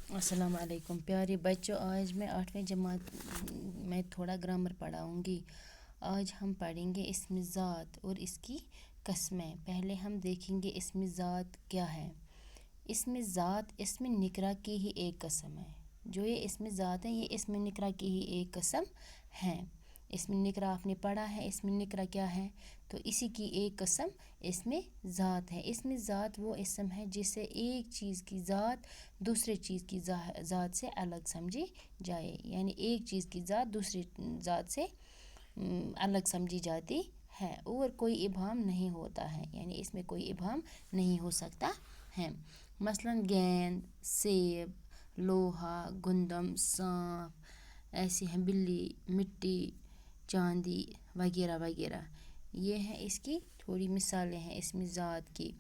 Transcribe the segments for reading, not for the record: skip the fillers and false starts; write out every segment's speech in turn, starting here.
अस्सलाम वालेकुम प्यारे बच्चों, आज मैं 8वीं जमात में थोड़ा ग्रामर पढ़ाऊँगी। आज हम पढ़ेंगे इसमें ज़ात और इसकी कस्में। पहले हम देखेंगे इसमें ज़ात क्या है। इसमें ज़ात इसमें निकरा की ही एक कस्म है। जो ये इसमें ज़ात है, ये इसमें निकरा की ही एक कस्म है। इसमें निकरा आपने पढ़ा है, इसमें निकरा क्या है, तो इसी की एक कस्म इसमें ज़ात है। इसमें ज़ात वो इसम है जिससे एक चीज़ की ज़ात दूसरे चीज़ की ज़ात से अलग समझी जाए, यानी एक चीज़ की ज़ात दूसरी ज़ात से अलग समझी जाती है और कोई इबाहम नहीं होता है, यानी इसमें कोई इबाहम नहीं हो सकता है। मसलन गेंद, सेब, लोहा, गुंदम, सांप, ऐसे हैं बिल्ली, मिट्टी, चांदी वगैरह वगैरह। ये हैं इसकी थोड़ी मिसालें हैं इसमें ज़ात की।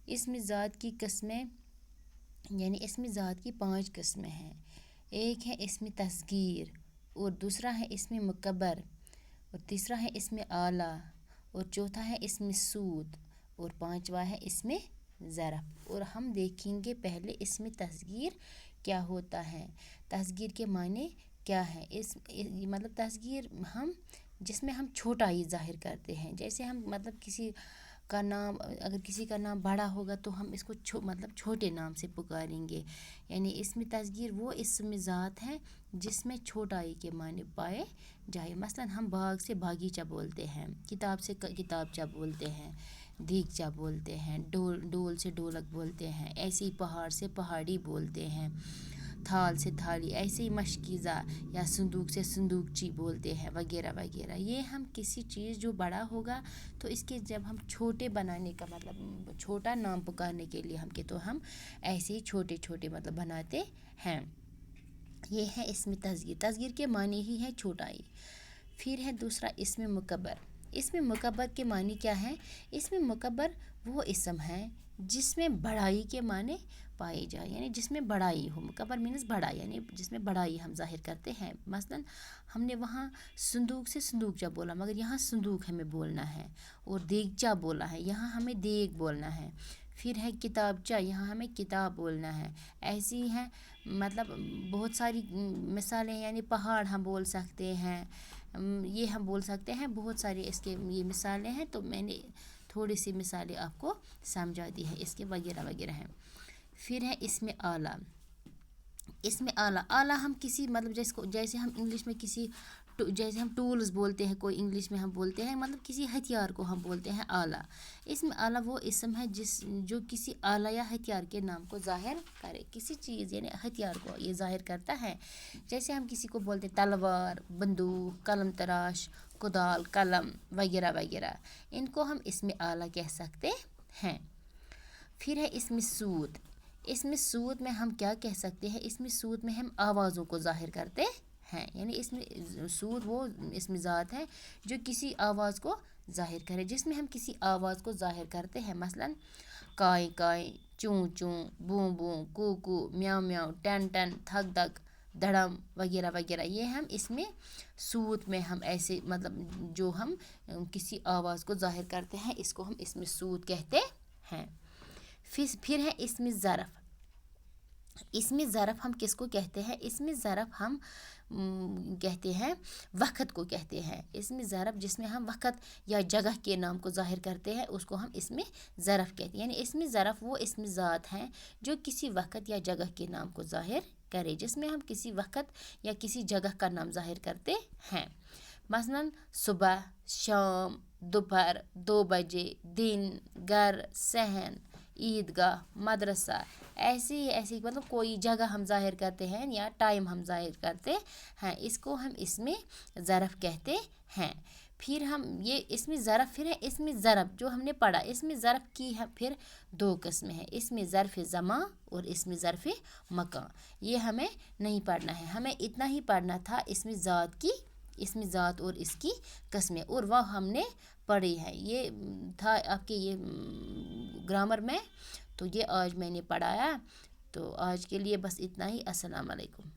इसमें ज़ात की कस्में, यानी इसमें ज़ात की 5 किस्में हैं। एक है इसमें तस्गीर, और दूसरा है इसमें मुकब्बर, और तीसरा है इसमें आला, और चौथा है इसमें सूद, और पांचवा है इसमें ज़रफ़। और हम देखेंगे पहले इसमें तस्गीर क्या होता है, तस्गीर के माने क्या है। मतलब तस्गीर हम जिसमें हम छोटा ही ज़ाहिर करते हैं। जैसे हम मतलब किसी का नाम, अगर किसी का नाम बड़ा होगा तो हम इसको मतलब छोटे नाम से पुकारेंगे। यानी इसमें तस्गीर वो इसमें ज़ात है जिसमें छोटाई के माने पाए जाए। मसलन हम बाग से बागीचा बोलते हैं, किताब से किताबचा बोलते हैं, दीगचा बोलते हैं, डोल से ढोलक बोलते हैं, ऐसे ही पहाड़ से पहाड़ी बोलते हैं, थाल से थाली, ऐसे ही मशकीज़ा या संदूक से संदूकची बोलते हैं वगैरह वगैरह। ये हम किसी चीज़ जो बड़ा होगा तो इसके जब हम छोटे बनाने का मतलब छोटा नाम पुकारने के लिए तो हम ऐसे ही छोटे छोटे मतलब बनाते हैं। ये है इसमें तस्गीर। तस्गीर के माने ही है छोटाई। फिर है दूसरा इसमें मुकब्बर। इसमें मुकब्बर के माने क्या है। इसमें मुकब्बर वो इसम है जिसमें बड़ाई के माने पाए जाए, यानी जिसमें बड़ाई हो। मुकब्बर मीन्स बड़ा, यानी जिसमें बड़ाई हम जाहिर करते हैं। मसलन हमने वहाँ संदूक से संदूकचा बोला, मगर यहाँ संदूक हमें बोलना है, और देगचा बोला है, यहाँ हमें देग बोलना है। फिर है किताबचा, यहाँ हमें किताब बोलना है। ऐसी हैं मतलब बहुत सारी मिसालें, यानी पहाड़ हम बोल सकते हैं, ये हम बोल सकते हैं, बहुत सारी इसके ये मिसालें हैं। तो मैंने थोड़ी सी मिसालें आपको समझा दी है, इसके वगैरह वगैरह हैं। फिर है इसमें आला। इसमें आला, आला हम किसी मतलब जैसे हम इंग्लिश में किसी जैसे हम टूल्स बोलते हैं, कोई इंग्लिश में हम बोलते हैं मतलब किसी हथियार को हम बोलते हैं आला। इसमें आला वो इसम है जो किसी आला या हथियार के नाम को ज़ाहिर करे, किसी चीज़ यानी हथियार को ये ज़ाहिर करता है। जैसे हम किसी को बोलते हैं तलवार, बंदूक, कलम तराश, कुदाल, कलम वगैरह वगैरह, इनको हम इसमें आला कह सकते हैं। फिर है इसमें सूद। इसमें सूद में हम क्या कह सकते हैं, इसमें सूद में हम आवाज़ों को ज़ाहिर करते हैं, यानी इसमें सूद वो इसमें ज़ात है जो किसी आवाज़ को ज़ाहिर करे, जिसमें हम किसी आवाज़ को ज़ाहिर करते हैं। मसलन काय काय, चूँ चूँ, बूँ बूँ, कू कू, म्याऊ म्याऊ, टन टन, थक थक, धड़म वगैरह वगैरह। ये हम इसमें सूद में हम ऐसे मतलब जो हम किसी आवाज़ को ज़ाहिर करते हैं, इसको हम इसमें सूद कहते हैं। फिर है इसमें ज़रफ़। इसमें ज़रफ़ हम किसको कहते हैं, इसमें ज़रफ़ हम कहते हैं वक़्त को कहते हैं। इसमें ज़रफ़ जिसमें हम वक़्त या जगह के नाम को ज़ाहिर करते हैं उसको हम इसमें ज़रफ़ कहते हैं। यानी इसमें ज़रफ़ वो इसमें ज़ात है जो किसी वक़्त या जगह के नाम को ज़ाहिर करे, जिसमें हम किसी वक़्त या किसी जगह का नाम ज़ाहिर करते हैं। मसलन सुबह, शाम, दोपहर, 2 बजे, दिन, घर, सहन, ईदगाह, मदरसा, ऐसी मतलब कोई जगह हम ज़ाहिर करते हैं या टाइम हम ज़ाहिर करते हैं, इसको हम इसमें ज़रफ़ कहते हैं। फिर हम ये इसमें ज़रफ़, फिर है इसमें ज़रफ़ जो हमने पढ़ा। इसमें ज़रफ़ की है फिर 2 किस्में हैं, इसमें ज़रफ़ ज़मा और इसमें ज़रफ़ मकां। ये हमें नहीं पढ़ना है, हमें इतना ही पढ़ना था इसमें ज़ात की, इसमें ज़ात और इसकी कस्में, और वह हमने पढ़ी है। ये था आपके ये ग्रामर में, तो ये आज मैंने पढ़ाया। तो आज के लिए बस इतना ही। अस्सलाम वालेकुम।